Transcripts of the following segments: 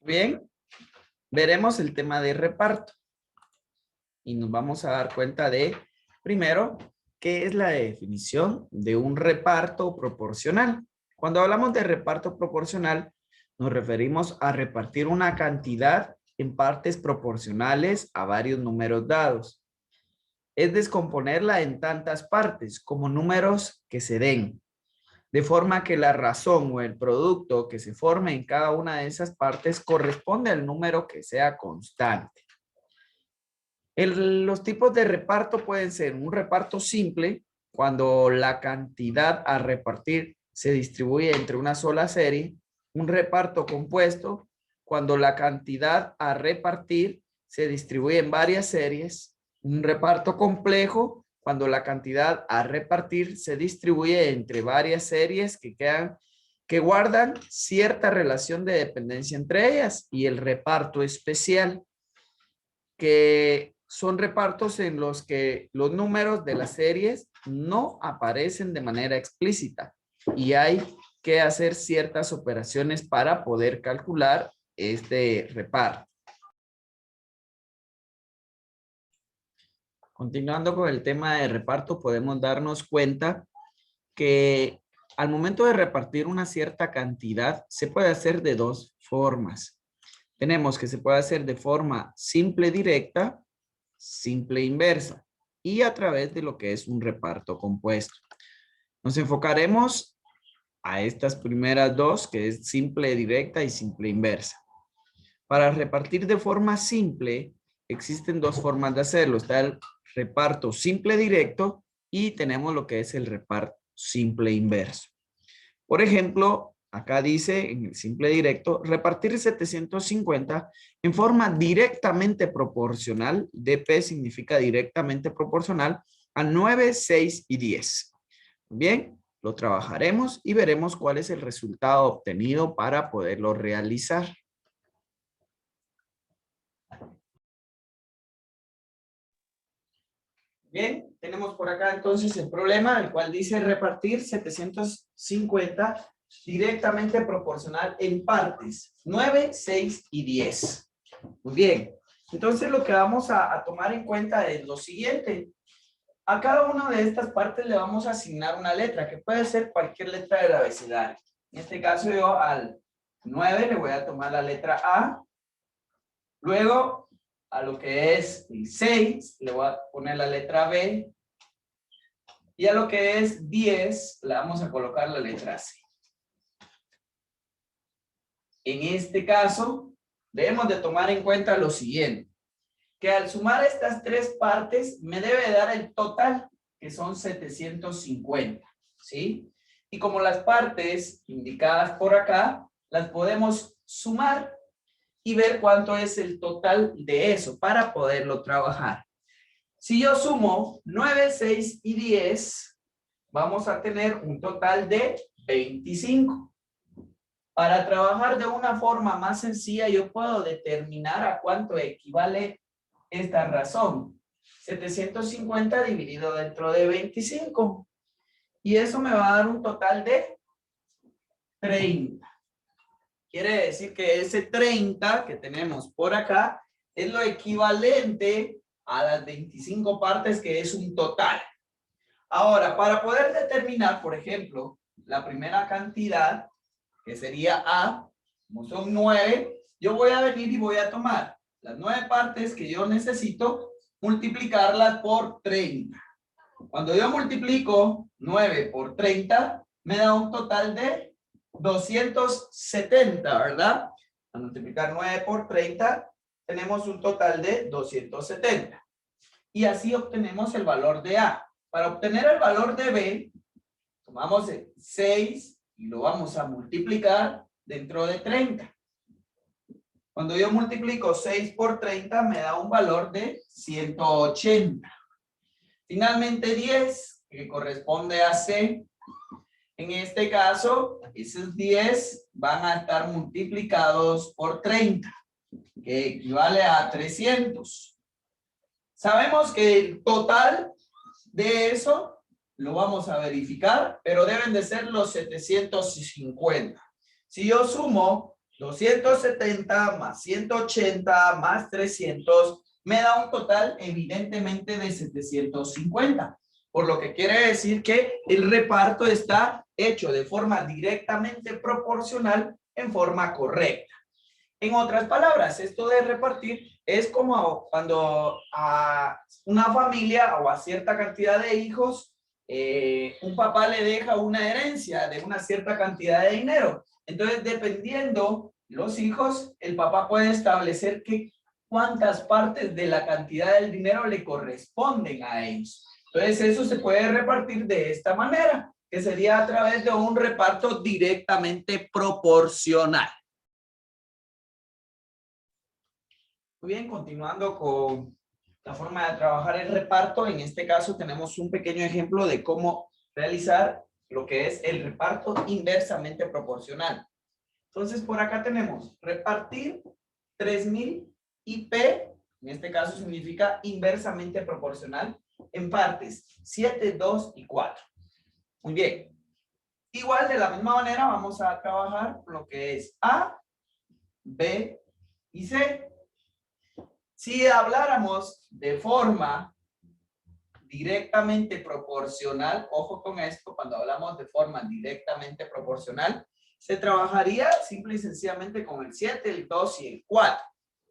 Bien, veremos el tema de reparto y nos vamos a dar cuenta de, primero, qué es la definición de un reparto proporcional. Cuando hablamos de reparto proporcional, nos referimos a repartir una cantidad en partes proporcionales a varios números dados. Es descomponerla en tantas partes como números que se den, de forma que la razón o el producto que se forme en cada una de esas partes corresponde al número que sea constante. Los tipos de reparto pueden ser un reparto simple, cuando la cantidad a repartir se distribuye entre una sola serie; un reparto compuesto, cuando la cantidad a repartir se distribuye en varias series; un reparto complejo, cuando la cantidad a repartir se distribuye entre varias series que guardan cierta relación de dependencia entre ellas; y el reparto especial, que son repartos en los que los números de las series no aparecen de manera explícita y hay que hacer ciertas operaciones para poder calcular este reparto. Continuando con el tema de reparto, podemos darnos cuenta que al momento de repartir una cierta cantidad se puede hacer de dos formas. Tenemos que se puede hacer de forma simple directa, simple inversa, y a través de lo que es un reparto compuesto. Nos enfocaremos a estas primeras dos, que es simple directa y simple inversa. Para repartir de forma simple, existen dos formas de hacerlo. Está el reparto simple directo y tenemos lo que es el reparto simple inverso. Por ejemplo, acá dice en el simple directo, repartir 750 en forma directamente proporcional. DP significa directamente proporcional a 9, 6 y 10. Bien, lo trabajaremos y veremos cuál es el resultado obtenido para poderlo realizar. Bien, tenemos por acá entonces el problema, el cual dice repartir 750 directamente proporcional en partes 9, 6 y 10. Muy bien, entonces lo que vamos a tomar en cuenta es lo siguiente. A cada una de estas partes le vamos a asignar una letra, que puede ser cualquier letra del abecedario. En este caso yo al 9 le voy a tomar la letra A. Luego a lo que es el 6 le voy a poner la letra B. Y a lo que es 10 le vamos a colocar la letra C. En este caso debemos de tomar en cuenta lo siguiente, que al sumar estas tres partes me debe dar el total, que son 750, ¿sí? Y como las partes indicadas por acá las podemos sumar y ver cuánto es el total de eso para poderlo trabajar. Si yo sumo 9, 6 y 10, vamos a tener un total de 25. Para trabajar de una forma más sencilla, yo puedo determinar a cuánto equivale esta razón. 750 dividido dentro de 25. Y eso me va a dar un total de 30. Quiere decir que ese 30 que tenemos por acá es lo equivalente a las 25 partes, que es un total. Ahora, para poder determinar, por ejemplo, la primera cantidad, que sería A, como son 9, yo voy a venir y voy a tomar las 9 partes que yo necesito, multiplicarlas por 30. Cuando yo multiplico 9 por 30, me da un total de 270, ¿verdad? Al multiplicar 9 por 30, tenemos un total de 270. Y así obtenemos el valor de A. Para obtener el valor de B, tomamos el 6 y lo vamos a multiplicar dentro de 30. Cuando yo multiplico 6 por 30, me da un valor de 180. Finalmente 10, que corresponde a C. En este caso, esos 10 van a estar multiplicados por 30, que equivale a 300. Sabemos que el total de eso lo vamos a verificar, pero deben de ser los 750. Si yo sumo 270 más 180 más 300 me da un total evidentemente de 750. Por lo que quiere decir que el reparto está hecho de forma directamente proporcional en forma correcta. En otras palabras, esto de repartir es como cuando a una familia o a cierta cantidad de hijos, un papá le deja una herencia de una cierta cantidad de dinero. Entonces, dependiendo los hijos, el papá puede establecer cuántas partes de la cantidad del dinero le corresponden a ellos. Entonces, eso se puede repartir de esta manera, que sería a través de un reparto directamente proporcional. Muy bien, continuando con la forma de trabajar el reparto, en este caso tenemos un pequeño ejemplo de cómo realizar lo que es el reparto inversamente proporcional. Entonces, por acá tenemos repartir 3000 IP, en este caso significa inversamente proporcional, en partes 7, 2 y 4. Muy bien. Igual, de la misma manera, vamos a trabajar lo que es A, B y C. Si habláramos de forma directamente proporcional, ojo con esto, cuando hablamos de forma directamente proporcional, se trabajaría simple y sencillamente con el 7, el 2 y el 4,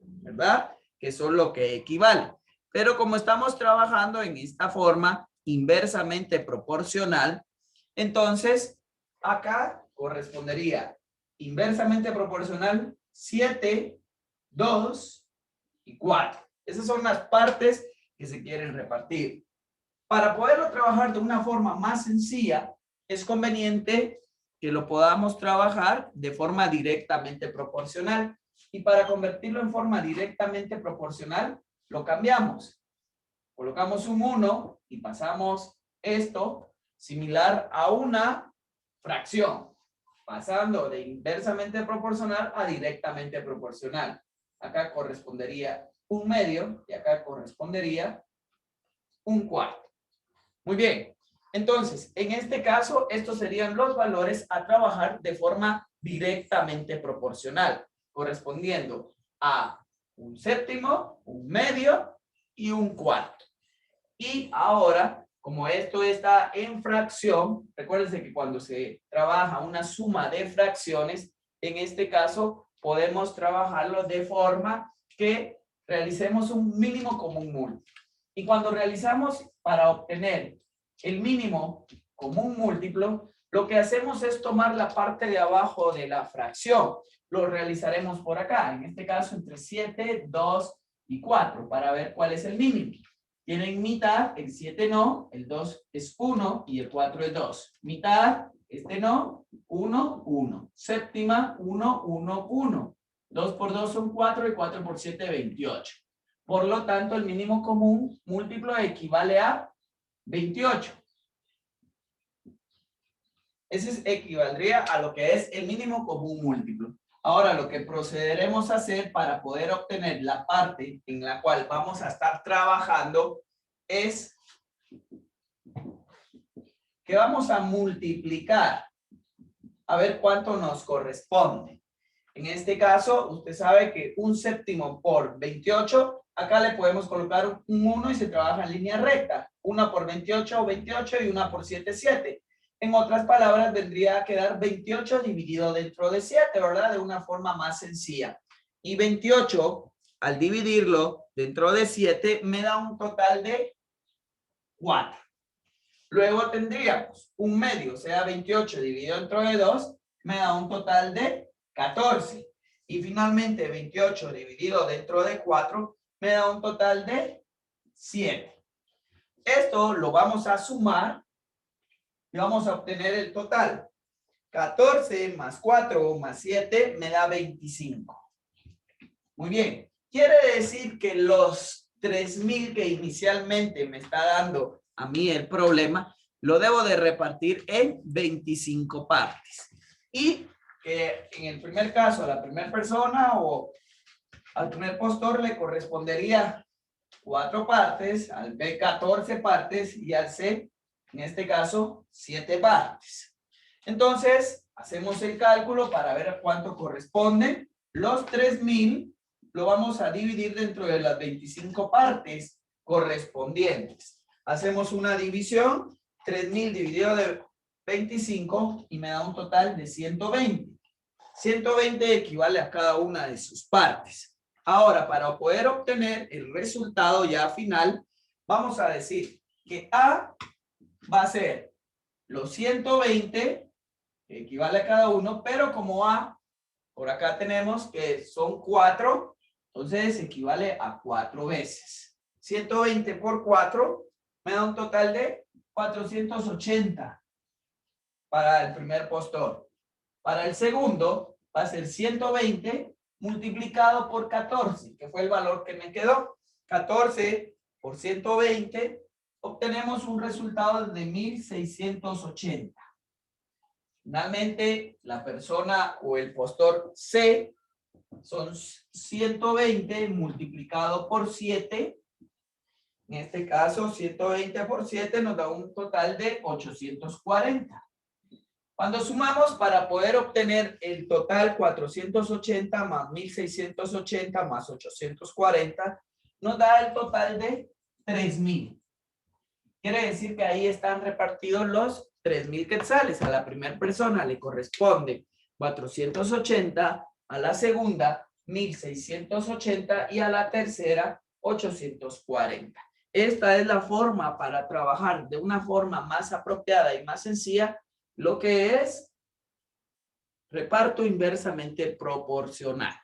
¿verdad? Que son lo que equivale. Pero como estamos trabajando en esta forma inversamente proporcional, entonces acá correspondería inversamente proporcional 7, 2 y 4. Esas son las partes que se quieren repartir. Para poderlo trabajar de una forma más sencilla, es conveniente que lo podamos trabajar de forma directamente proporcional. Y para convertirlo en forma directamente proporcional, lo cambiamos. Colocamos un 1 y pasamos esto similar a una fracción, pasando de inversamente proporcional a directamente proporcional. Acá correspondería un medio y acá correspondería un cuarto. Muy bien. Entonces, en este caso, estos serían los valores a trabajar de forma directamente proporcional, correspondiendo a un séptimo, un medio y un cuarto. Y ahora, como esto está en fracción, recuérdense que cuando se trabaja una suma de fracciones, en este caso podemos trabajarlo de forma que realicemos un mínimo común múltiplo. Y cuando realizamos para obtener el mínimo común múltiplo, lo que hacemos es tomar la parte de abajo de la fracción. Lo realizaremos por acá, en este caso entre 7, 2 y 4, para ver cuál es el mínimo. Tienen mitad, el 7 no, el 2 es 1 y el 4 es 2. Mitad, este no, 1, 1. Séptima, 1, 1, 1. 2 por 2 son 4 y 4 por 7, 28. Por lo tanto, el mínimo común múltiplo equivale a 28. Ese equivaldría a lo que es el mínimo común múltiplo. Ahora, lo que procederemos a hacer para poder obtener la parte en la cual vamos a estar trabajando es que vamos a multiplicar a ver cuánto nos corresponde. En este caso, usted sabe que un séptimo por 28, acá le podemos colocar un 1 y se trabaja en línea recta. 1 por 28, 28 y 1 por 7, 7. En otras palabras, vendría a quedar 28 dividido dentro de 7, ¿verdad? De una forma más sencilla. Y 28, al dividirlo dentro de 7, me da un total de 4. Luego tendríamos un medio, o sea, 28 dividido dentro de 2, me da un total de 14. Y finalmente 28 dividido dentro de 4 me da un total de 7. Esto lo vamos a sumar y vamos a obtener el total. 14 más 4 más 7 me da 25. Muy bien. Quiere decir que los 3000 que inicialmente me está dando a mí el problema, lo debo de repartir en 25 partes. Y que en el primer caso, a la primera persona o al primer postor le correspondería 4 partes, al B 14 partes y al C, en este caso, 7 partes. Entonces, Hacemos el cálculo para ver a cuánto corresponde. Los 3.000 lo vamos a dividir dentro de las 25 partes correspondientes. Hacemos una división, 3.000 dividido de 25 y me da un total de 120. 120 equivale a cada una de sus partes. Ahora, para poder obtener el resultado ya final, vamos a decir que A va a ser los 120, que equivale a cada uno, pero como A, por acá tenemos que son 4, entonces equivale a 4 veces. 120 por 4 me da un total de 480 para el primer postor. Para el segundo va a ser 120 multiplicado por 14, que fue el valor que me quedó. 14 por 120, obtenemos un resultado de 1.680. Finalmente, la persona o el postor C son 120 multiplicado por 7. En este caso, 120 por 7 nos da un total de 840. Cuando sumamos para poder obtener el total 480 más 1.680 más 840, nos da el total de 3.000. Quiere decir que ahí están repartidos los 3.000 quetzales. A la primera persona le corresponde 480, a la segunda 1.680 y a la tercera 840. Esta es la forma para trabajar de una forma más apropiada y más sencilla lo que es reparto inversamente proporcional.